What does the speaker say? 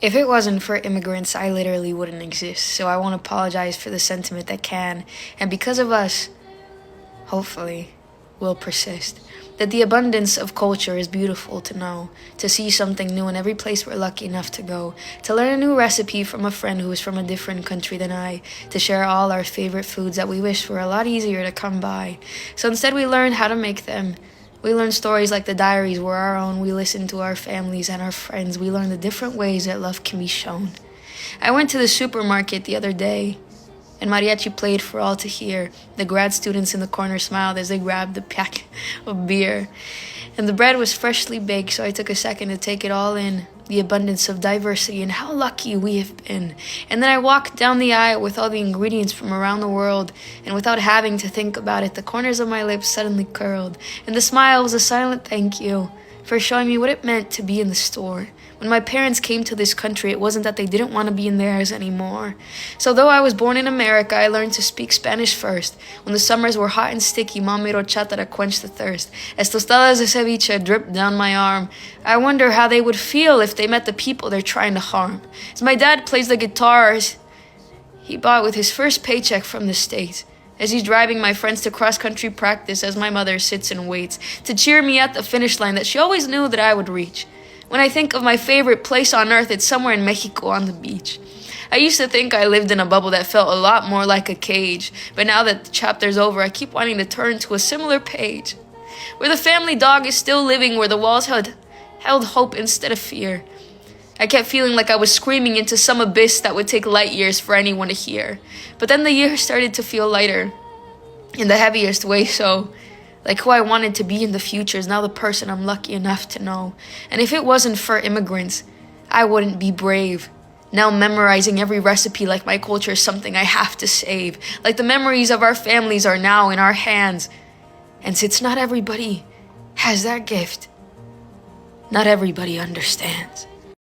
If it wasn't for immigrants, I literally wouldn't exist. So I won't apologize for the sentiment that can, and because of us, hopefully, will persist. That the abundance of culture is beautiful to know, to see something new in every place we're lucky enough to go, to learn a new recipe from a friend who is from a different country than I, to share all our favorite foods that we wish were a lot easier to come by. So instead we learn how to make them. We learn stories like the diaries were our own. We listen to our families and our friends. We learn the different ways that love can be shown. I went to the supermarket the other day, and mariachi played for all to hear. The grad students in the corner smiled as they grabbed the pack of beer. And the bread was freshly baked, so I took a second to take it all in. The abundance of diversity and how lucky we have been. And then I walked down the aisle with all the ingredients from around the world, and without having to think about it, the corners of my lips suddenly curled, and the smile was a silent thank you for showing me what it meant to be in the store. When my parents came to this country, it wasn't that they didn't want to be in theirs anymore. So though I was born in America, I learned to speak Spanish first. When the summers were hot and sticky, Mom made horchata to quench the thirst. As tostadas de ceviche dripped down my arm, I wonder how they would feel if they met the people they're trying to harm. As my dad plays the guitars he bought with his first paycheck from the States. As he's driving my friends to cross-country practice, as my mother sits and waits to cheer me at the finish line that she always knew that I would reach. When I think of my favorite place on earth, it's somewhere in Mexico on the beach. I used to think I lived in a bubble that felt a lot more like a cage, but now that the chapter's over, I keep wanting to turn to a similar page, where the family dog is still living, where the walls held hope instead of fear. I kept feeling like I was screaming into some abyss that would take light years for anyone to hear. But then the years started to feel lighter, in the heaviest way so. Like who I wanted to be in the future is now the person I'm lucky enough to know. And if it wasn't for immigrants, I wouldn't be brave. Now memorizing every recipe like my culture is something I have to save. Like the memories of our families are now in our hands. And since not everybody has that gift, not everybody understands.